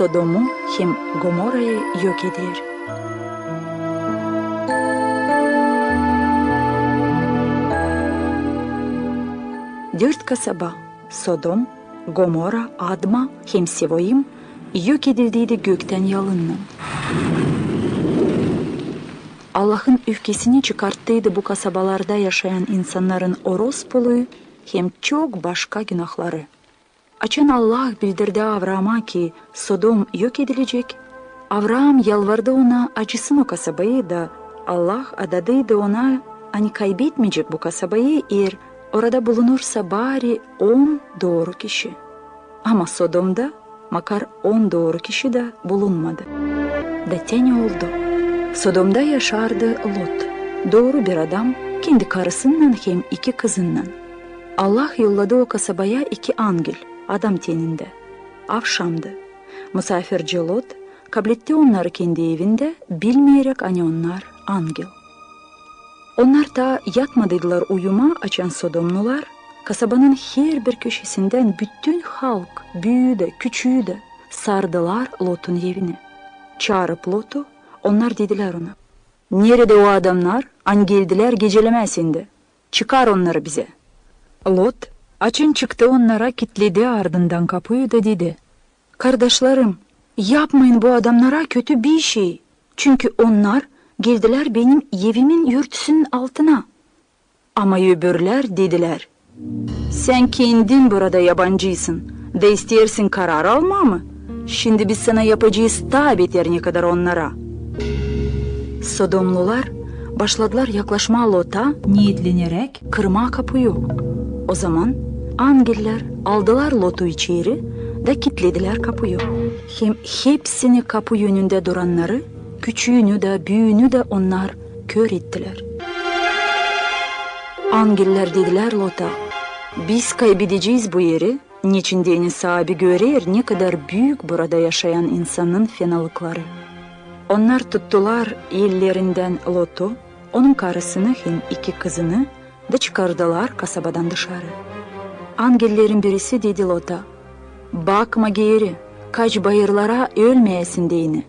Sodom'u hem Gomorra'yı yok eder. Dört kasaba Sodom, Gomorra, Adma hem Sevoim yok edildiydi gökten yalınla. Allah'ın öfkesini çıkarttıydı bu kasabalarda yaşayan insanların orospuluğu hem çok başka günahları. Açan Allah bildirdi Avram'a ki Sodom yok edilecek. Avram yalvardı ona acısın o kasabayı da Allah adadıydı ona hani kaybetmeyecek bu kasabayı eğer orada bulunursa bari 10 doğru kişi. Ama Sodom'da makar 10 doğru kişi de bulunmadı. Deteni oldu. Sodom'da yaşardı Lot. Doğru bir adam kendi karısından hem 2 kızından. Allah yolladı o kasabaya 2 angel adam teninde. Akşamdı. Misafirci Lot kabul etti onları kendi evinde bilmeyerek hani onlar angel. Onlar da yatmadılar uyuma açan Sodomlular, kasabanın her bir köşesinden bütün halk, büyüğü de küçüğü de sardılar Lot'un evine. Çağırıp Lot'u, onlar dediler ona, "Nerede o adamlar? An geldiler gecelemesinde. Çıkar onları bize." Lot, açın çıktı onlara kilitledi ardından kapıyı da dedi, "Kardeşlerim, yapmayın bu adamlara kötü bir şey. Çünkü onlar geldiler benim evimin yurtüsünün altına." Ama öbürler dediler, "Sen kendin burada yabancıysın. De istersin karar alma mı? Şimdi biz sana yapacağız daha beter ne kadar onlara." Sodomlular başladılar yaklaşma Lot'a niyetlenerek kırma kapıyı. O zaman angeller aldılar Lot'u içeri de kilitlediler kapıyı. Hem hepsini kapı yönünde duranları, küçüğünü de büyüğünü de onlar kör ettiler. Angeller dediler Lot'a, "Biz kaybedeceğiz bu yeri. Niçin deniz sahibi görer ne kadar büyük burada yaşayan insanın fenalıkları." Onlar tuttular ellerinden Lot'u, onun karısını hem 2 kızını da çıkardılar kasabadan dışarı. Angellerin birisi dedi Lot'a, "Bakma geri, kaç bayırlara ölmeyesin deyini."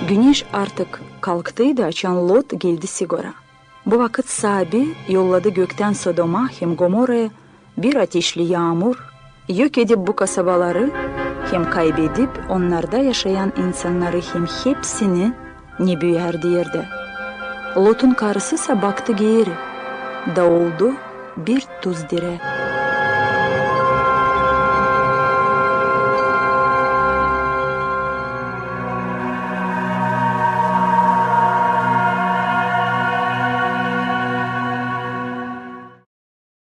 Güneş artık kalktıydı açan Lot geldi sigara. Bu vakit sahibi yolladı gökten Sodom'a hem Gomorra'ya bir ateşli yağmur, yok edip bu kasabaları hem kaybedip onlarda yaşayan insanları hem hepsini ne büyerdi yerde. Lot'un karısı ise baktı geri, da oldu bir tuz dire.